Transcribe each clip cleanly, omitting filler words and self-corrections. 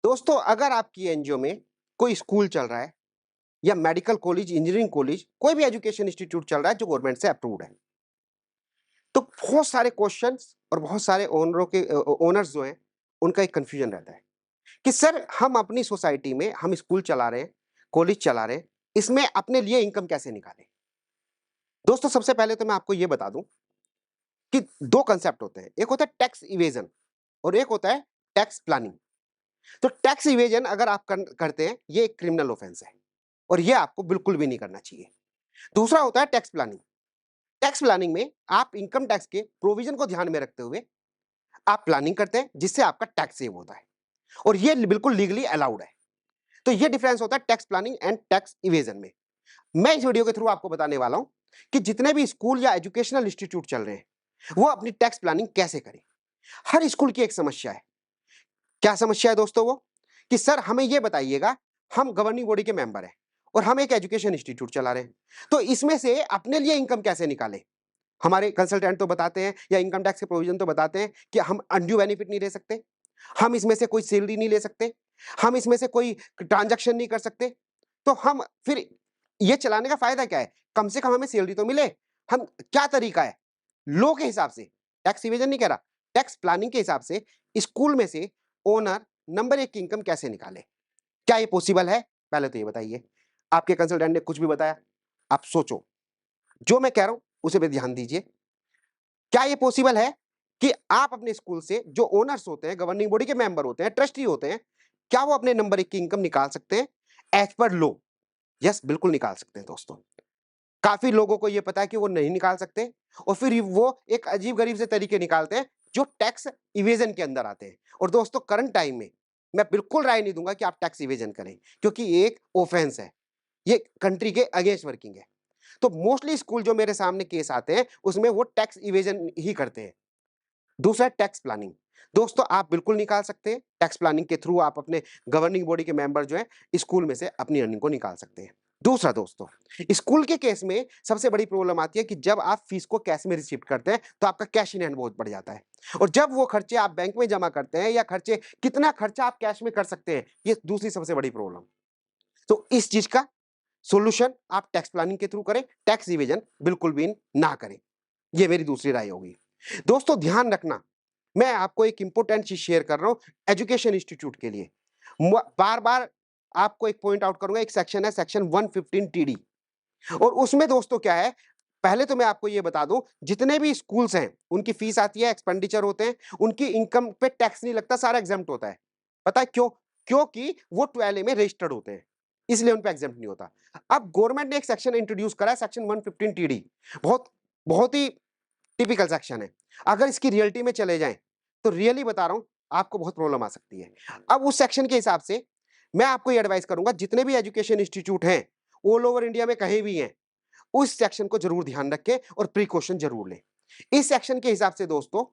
दोस्तों, अगर आपकी एनजीओ में कोई स्कूल चल रहा है या मेडिकल कॉलेज, इंजीनियरिंग कॉलेज, कोई भी एजुकेशन इंस्टीट्यूट चल रहा है जो गवर्नमेंट से अप्रूव्ड है, तो बहुत सारे क्वेश्चंस और बहुत सारे ओनर्स जो हैं, उनका एक कन्फ्यूजन रहता है कि सर हम अपनी सोसाइटी में हम स्कूल चला रहे हैं, कॉलेज चला रहे हैं, इसमें अपने लिए इनकम कैसे निकालें? दोस्तों, सबसे पहले तो मैं आपको ये बता दूं कि 2 कांसेप्ट होते हैं। एक होता है टैक्स इवेजन और एक होता है टैक्स प्लानिंग। तो टैक्स इवेजन अगर आप करते हैं, ये एक क्रिमिनल ऑफेंस है और ये आपको बिल्कुल भी नहीं करना चाहिए। दूसरा होता है टैक्स प्लानिंग। टैक्स प्लानिंग में आप इनकम टैक्स के प्रोविजन को ध्यान में रखते हुए आप प्लानिंग करते हैं जिससे आपका टैक्स सेव होता है और ये बिल्कुल लीगली अलाउड है। तो ये डिफरेंस होता है tax planning and tax evasion में। मैं इस वीडियो के थ्रू आपको बताने वाला हूं कि जितने भी स्कूल या एजुकेशनल इंस्टीट्यूट चल रहे हैं, वो अपनी टैक्स प्लानिंग कैसे करें। हर स्कूल की एक समस्या है। क्या समस्या है दोस्तों? वो कि सर हमें ये बताइएगा, हम गवर्निंग बॉडी के मेंबर हैं और हम एक एजुकेशन इंस्टीट्यूट चला रहे हैं, तो इसमें से अपने लिए इनकम कैसे निकालें? हमारे कंसल्टेंट तो बताते हैं या इनकम टैक्स के प्रोविजन तो बताते हैं कि हम अनड्यू बेनिफिट नहीं ले सकते, हम इसमें से कोई सैलरी नहीं ले सकते, हम इसमें से कोई ट्रांजैक्शन नहीं कर सकते। तो हम फिर ये चलाने का फायदा क्या है? कम से कम हमें सैलरी तो मिले। हम क्या तरीका है? लॉ के हिसाब से, टैक्स इवेजन नहीं कह रहा, टैक्स प्लानिंग के हिसाब से स्कूल में से ओनर नंबर 1 की इनकम कैसे निकाले? क्या ये पॉसिबल है? पहले तो ये बताइए। आपके कंसल्टेंट ने कुछ भी बताया, आप सोचो। जो मैं कह रहा हूं उसे पे ध्यान दीजिए। क्या ये पॉसिबल है कि आप अपने स्कूल से जो ओनर्स होते हैं, गवर्निंग बॉडी के मेंबर होते हैं, ट्रस्टी होते हैं, क्या वो अपने नंबर 1 की इनकम निकाल सकते हैं एज पर लॉ? यस, बिल्कुल निकाल सकते हैं दोस्तों। काफ़ी लोगों को ये पता है कि वो नहीं निकाल सकते और फिर वो एक अजीब-गरीब से तरीके निकालते हैं जो टैक्स इवेजन के अंदर आते हैं। और दोस्तों, करंट टाइम में मैं बिल्कुल राय नहीं दूँगा कि आप टैक्स इवेजन करें, क्योंकि ये एक ऑफेंस है। ये कंट्री के अगेंस्ट वर्किंग है। तो मोस्टली स्कूल जो मेरे सामने केस आते हैं, उसमें वो टैक्स इवेजन ही करते हैं। दूसरा है टैक्स प्लानिंग। दोस्तों, आप बिल्कुल निकाल सकते हैं। टैक्स प्लानिंग के थ्रू आप अपने गवर्निंग बॉडी के मेंबर जो हैं, स्कूल में से अपनी अर्निंग को निकाल सकते हैं। दूसरा दोस्तों, स्कूल के केस में सबसे बड़ी प्रॉब्लम आती है कि जब आप फीस को कैश में रिसीव करते हैं, तो आपका कैश इन हैंड बहुत बढ़ जाता है और जब वो खर्चे आप बैंक में जमा करते हैं या खर्चे कितना खर्चा आप कैश में कर सकते हैं, ये दूसरी सबसे बड़ी प्रॉब्लम। तो इस चीज़ का सॉल्यूशन आप टैक्स प्लानिंग के थ्रू करें, टैक्स इवेजन बिल्कुल भी ना करें। ये मेरी दूसरी राय होगी। दोस्तों, ध्यान रखना, मैं आपको एक इंपॉर्टेंट चीज़ शेयर कर रहा हूँ एजुकेशन इंस्टीट्यूट के लिए। बार-बार आपको एक पॉइंट आउट करूँगा, एक सेक्शन है सेक्शन 115 टीडी और उसमें दोस्तों क्या है, पहले तो मैं आपको ये बता दूँ, जितने भी स्कूल्स हैं, उनकी फीस आती है, एक्सपेंडिचर होते हैं, उनकी इनकम पे टैक्स नहीं लगता, सारा एग्ज़ेम्प्ट होता है। पता है क्यों? क्योंकि वो 12A में रजिस्टर्ड होते हैं, इसलिए उन पे एग्ज़ेम्प्ट नहीं होता। अब गवर्नमेंट ने एक सेक्शन इंट्रोड्यूस करा है, सेक्शन 115 टीडी, बहुत बहुत ही टिपिकल सेक्शन है। अगर इसकी रियलिटी में चले जाएँ, तो रियली बता रहा हूँ, आपको बहुत प्रॉब्लम आ सकती है। अब उस सेक्शन के हिसाब से मैं आपको ये एडवाइस करूँगा, जितने भी एजुकेशन इंस्टीट्यूट हैं, ऑल ओवर इंडिया में कहीं भी हैं, उस सेक्शन को ज़रूर ध्यान रखें और प्रिकॉशन ज़रूर लें। इस सेक्शन के हिसाब से दोस्तों,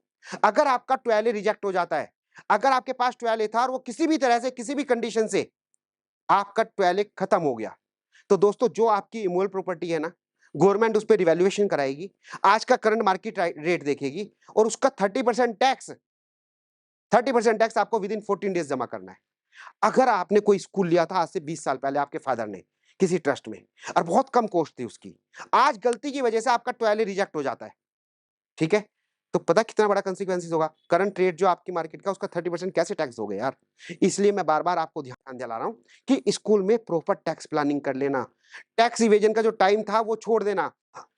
अगर आपका 12A रिजेक्ट हो जाता है, अगर आपके पास 12A था और वो किसी भी तरह से, किसी भी कंडीशन से आपका 12A खत्म हो गया, तो दोस्तों जो आपकी इमूवेबल प्रॉपर्टी है ना, गवर्नमेंट उस पे रिवैल्यूएशन कराएगी, आज का करंट मार्केट रेट देखेगी और उसका 30% टैक्स आपको विदिन 14 डेज जमा करना है। अगर आपने कोई स्कूल लिया था आज से 20 साल पहले आपके फादर ने, किसी ट्रस्ट में, और बहुत कम कॉस्ट थी उसकी, आज गलती की वजह से आपका 12A रिजेक्ट हो जाता है, ठीक है? तो पता कितना बड़ा कॉन्सिक्वेंसेस होगा? करंट रेट जो आपकी मार्केट का, उसका 30% कैसे टैक्स दोगे यार? इसलिए मैं बार-बार आपको ध्यान दिला रहा हूँ कि स्कूल में प्रॉपर टैक्स प्लानिंग कर लेना। टैक्स इवेजन का जो टाइम था वो छोड़ देना।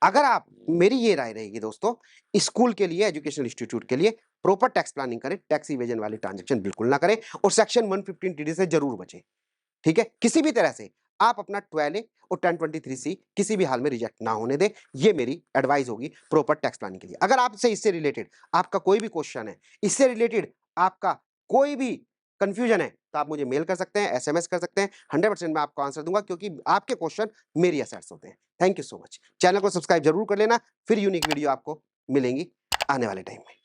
अगर आप, मेरी ये राय रहेगी दोस्तों, स्कूल के लिए, एजुकेशनल इंस्टीट्यूट के लिए प्रॉपर टैक्स प्लानिंग करें, टैक्स इवेजन वाली ट्रांज़ैक्शन बिल्कुल ना करें और सेक्शन 115 टीडी से ज़रूर बचें। ठीक है? किसी भी तरह से आप अपना 12A और 1023C किसी भी हाल में रिजेक्ट ना होने दें। ये मेरी एडवाइस होगी प्रॉपर टैक्स प्लानिंग के लिए। अगर आपसे इससे रिलेटेड आपका कोई भी क्वेश्चन है, इससे रिलेटेड आपका कोई भी कन्फ्यूजन है, तो आप मुझे मेल कर सकते हैं, एसएमएस कर सकते हैं। 100% मैं आपको आंसर दूँगा, क्योंकि आपके क्वेश्चन मेरी असेट्स होते हैं। Thank you so much. Channel को सब्सक्राइब ज़रूर कर लेना, फिर यूनिक वीडियो आपको मिलेंगी आने वाले टाइम में।